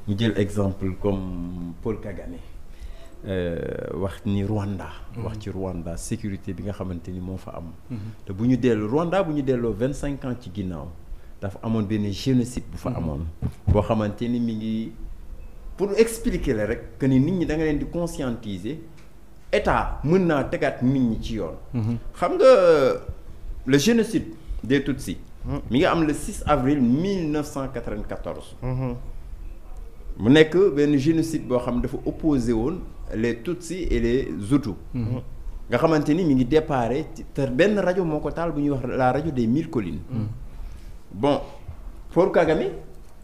ñu jël exemple comme Paul Kagame wax ni Rwanda. wax ci Rwanda sécurité bi nga xamante ni moo fa am. te bu ñu Rwanda bu ñu delloo 25 ans ci ginnaaw dafa amoon benn génocide bu fa amoon. boo xamante ni mi ngi pour expliquer la rek que ni nit ñi da nga leen di conscientiser état mën naa tegaat nit ñi ci yoon. xam nga le génocide des Tutsis. mi ngi am le 6 avril 1994. mu nekk benn génocide boo xam dafa opposé woon les Tutsis et les Hutus. nga xamante ni mi ngi déparé te benn rajo moo ko taal bu ñuy wax la rajo des 1000 collines. bon Paul Kagame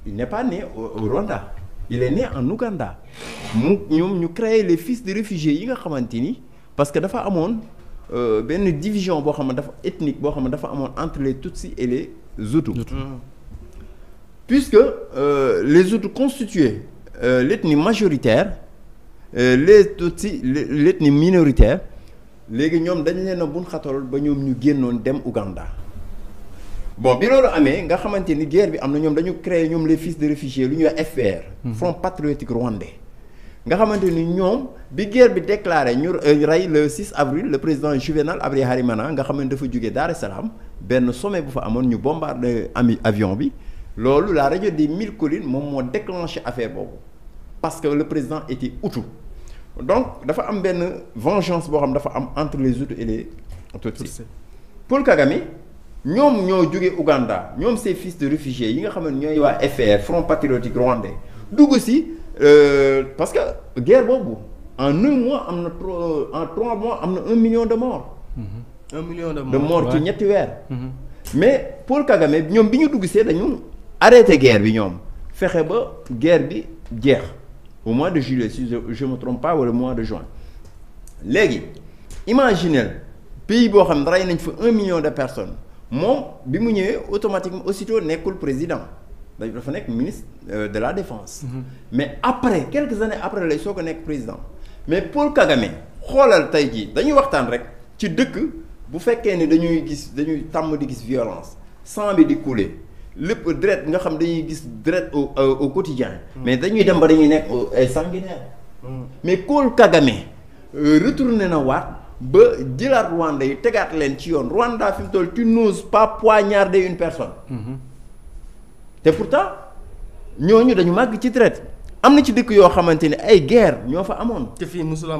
il n'est pas né au Rwanda il est né en Ouganda ñoom ñu créé les fils de réfugiés yi nga xamante ni parce que dafa amoon benn division boo xam ne dafa ethnique boo xam ne dafa amoon entre les Tutsis et les Hutus. Puisque les Hutus constituaient l'ethnie majoritaire les Tutsis l'ethnie minoritaire léegi ñoom dañ leen a bun xatalool ba ñoom ñu génnoon dem Ouganda. bon bi loolu amee nga xamante ni guerre bi am na ñoom dañu créer ñoom les fils de réfugiés lu ñuy wax FPR. Front patriotique rwandais. nga xamante ni ñoom bi guerre bi déclaré ñu rey le 6 avril le président Juvénal Habyarimana nga xam ne dafa jógee Dar es Salaam benn sommet bu fa amoon ñu bombardé avion bi loolu la rajo des 1000 collines moom moo déclenché affaire boobu parce que le président était Hutu donc dafa am benn vengeance boo xam dafa am entre les Hutus et les Tutsis. Paul Kagame ñoom ñoo jógee Ouganda ñoom ces fils de réfugiés yi nga xam ne ñooy waa FPR Front patriotique rwandais dugg si parce que guerre boobu en 1 mois am na en 3 mois am na 1 million de morts. 1 million de morts ci ñetti weer. mais Paul Kagame ñoom bi ñu dugg see dañu arrêté guerre bi ñoom fexe ba guerre bi jeex au mois de juillet si je me trompe pas wala mois de juin léegi imaginez pays boo xam ne rey nañ fa 1 million de personnes moom bi mu ñëwee automatiquement aussitôt nekkul président. dafa nekk ministre de la défense. mais après quelques années après lay soo ko nekk président mais Paul Kagame xoolal tey jii dañuy waxtaan rek ci dëkk bu fekkee ni dañuy tàmm di gis violence sang bi di couler lépp deret nga xam dañuy gis deret au quotidien mais dañuy dem ba dañuy nekk ay sanguinaire mais Paul Kagame retourné na waat ba jëlaat Rwanda yi tegaat leen ci yoon Rwanda fi mu toll tu n'oses pas poignarder une personne. te pourtant ñooñu dañu màgg ci traite am na ci dëkk yoo xamante ni ay guerre ñoo fa amoon. te fii musul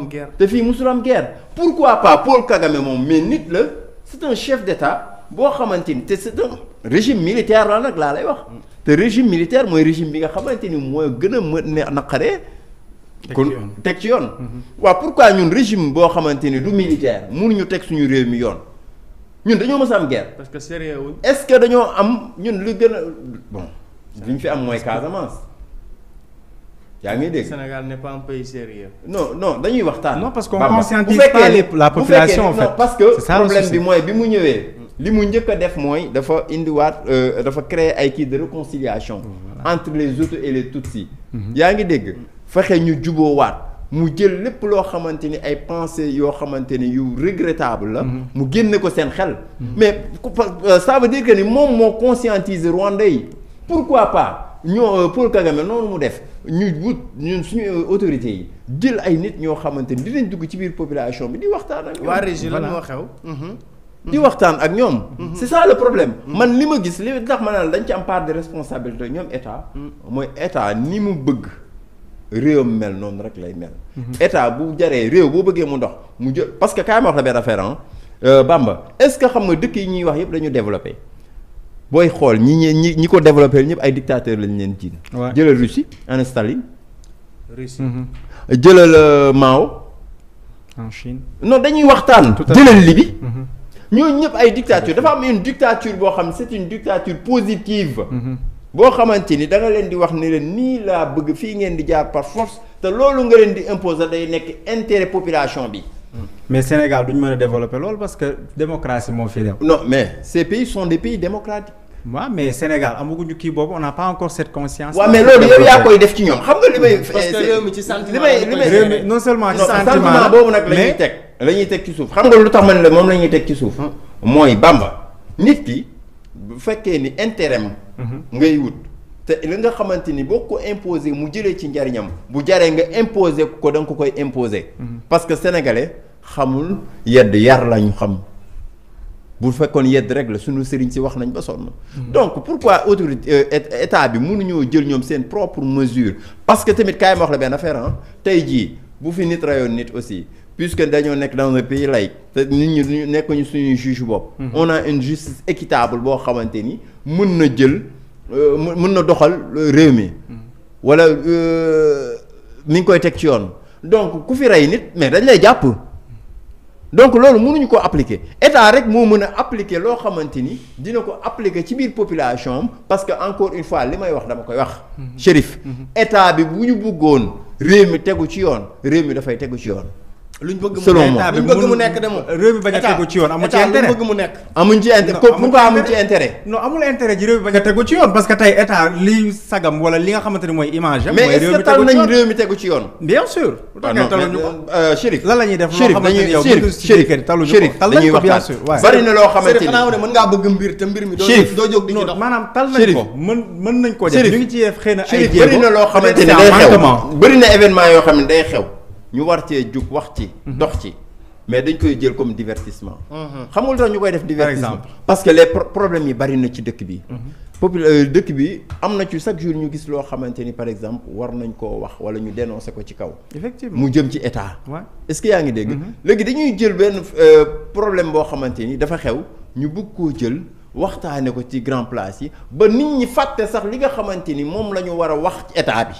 am guerre. pourquoi pas Paul Kagame moom mais nit la c'est un chef d'État boo xamante ni te c'est un régime militaire la nag laa lay wax. te régime militaire mooy régime bi nga xamante ni mooy gën a mën naqaree. kon teg ci yoon. waaw pourquoi ñun régime boo xamante ni du militaire mënuñu teg suñu réew mi yoon. ñun dañoo mës a am guerre. parce que sérieux wuñ. est-ce que dañoo am ñun lu gën a bon li ñu fi am mooy Casamance yaa ngi dégg. Sénégal n'est pas un pays sérieux. non dañuy waxtaan. non parce qu'on conscientise pas la population en fait. non parce que problème bi mooy bi mu ñëwee. li mu njëkk a def mooy dafa indiwaat dafa créer ay kii de réconciliation entre les Hutus et les Tutsis. yaa ngi dégg fexe ñu juboowaat. mu jël lépp loo xamante ni ay pensées yoo xamante ni yu regrettable la. mu génne ko seen xel. mais ça veut dire que ni moom moo conscientiser Rwandais yi. pourquoi pas ñoo Paul Kagame noonu mu def ñu wut ñun suñu autorités yi jël ay nit ñoo xamante ni dinañ dugg ci biir population bi di waxtaan ak ñoom. waa régie lan moo xew. di waxtaan ak ñoom. c'est ça le problème. man li ma gis li tax ma ne dañ ci am part de responsabilité ñoom état. mooy état ni mu bëgg. réewam mel noonu rek lay mel. état bu jaree réew boo bëggee mu dox mu jël parce que kaay ma wax la benn affaire Bamba est-ce que xam nga dëkk yi ñuy wax yëpp dañu développé booy xool ñi ko développé ñëpp ay dictateurs lañ leen jiin. jëlal Russie ana Staline. jëlal Mao. en Chine. non dañuy waxtaan. jëlal Libye. ñooñu ñëpp ay dictature dafa am une dictature boo xam c'est une dictature positive. boo xamante ni da nga leen di wax ne leen nii laa bëgg fii ngeen di jaar par force te loolu nga leen di imposer day nekk intérêt population bi. mais Sénégal duñ mën a développer loolu parce que démocratie moo fi dem. non mais ces pays sont des pays démocratiques. waaw mais Sénégal amaguñu kii boobu on n'a pas encore cette conscience. waaw mais loolu yow yaa koy def ci ñoom xam nga li may. parce que réew mi ci sentiment réew mi non seulement ci sentiment boobu nag la ñuy teg ci suuf xam nga lu tax man la moom la ñuy teg ci suuf. mooy Bamba nit ki bu fekkee ni intérêt ngay wut te li nga xamante ni boo ko imposer mu jëlee ci njariñam bu jaree nga imposer ko da nga ko koy imposer. parce que sénégalais xamul yedd yar lañu xam. bu fekkoon yedd rek la suñu sëriñ si wax nañ ba sonn. donc pourquoi autorité état bi mënuñoo jël ñoom seen propre mesure parce que tamit kaay ma wax la benn affaire tey jii bu fi nit rayoon nit aussi puisque dañoo nekk dans un pays laïque te nit ñi nekkuñu suñuy juge bopp. on a une justice équitable boo xamante ni mën na jël mën na doxal réew mi. wala mi ngi koy teg ci yoon donc ku fi rey nit mais dañ lay jàpp. donc loolu mënuñu ko appliquer état rek moo mën a appliquer loo xamante ni dina ko appliquer ci biir population am parce que encore une fois li may wax dama koy wax. Chérif état bi bu ñu bëggoon réew mi tegu ci yoon réew mi dafay tegu ci yoon. luñ bëgg selon moi luñ bëgg mu nekk de moom. réew mi bañ a tegu ci yoon amu ci intérêt luñ bëgg mu nekk. amuñ ci intérêt pourquoi amuñ ci intérêt. non amul intérêt ji réew mi bañ a tegu ci yoon parce que tey état li sagam wala li nga xamante ni mooy image am. mais est-ce que tal nañ réew mi tegu ci yoon. bien sûr. lu tax ngeen taluñu ko Chérif lan la ñuy def loo xamante ni yow Chérif dañuy waxtaan bari na loo xamante ni xanaa ne mën ngaa bëgg mbir te mbir mi. doo jóg di ci dox maanaam tal nañ ko mën nañ ko def ñu ngi ci def xëy na ay jéego bari na loo xamante ni day xew bari na événement yoo xam ne day xew ñu war cee jug wax ci dox ci mais dañ koy jël comme divertissement. xam nga lu tax ñu koy def divertissement parce que les problèmes yi bari na ci dëkk bi. dëkk bi am na ci chaque jour ñu gis loo xamante ni par exemple war nañ koo wax wala ñu dénoncer ko ci kaw. effectivement mu jëm ci état. est-ce que yaa ngi dégg. léegi dañuy jël benn problème boo xamante ni dafa xew ñu bëgg koo jël waxtaane ko ci grand place yi ba nit ñi fàtte sax li nga xamante ni moom la ñu war a wax ci état bi.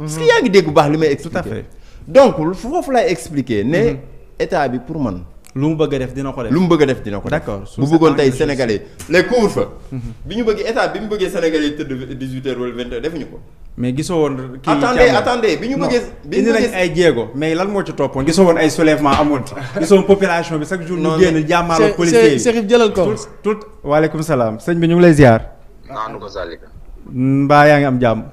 est-ce que yaa ngi dégg bu baax li may expliquer. tout à fait donc foofu laay expliquer ne. état bi pour man. lu mu bëgg a def dina ko def. lu mu bëgg a def dina ko def. d'accord bu bëggoon tey sénégalais les couvre-feu. bi ñu bëggee état bi mu bëggee sénégalais tëdd 18h wala 20h defuñu ko. mais gisoo woon. kii attendez bi ñu bëggee. bi ñu indi nañ ay jéego mais lan moo ci toppoon gisoo woon ay soulèvement amoon gisoo woon population bi chaque jour. ñu génn jàmmaarloo policiers yi Chérif jëlal ko. tout waaleykum salaam sëñ bi ñu ngi lay ziar. naanu ko Zalika. mbaa yaa ngi am jàmm.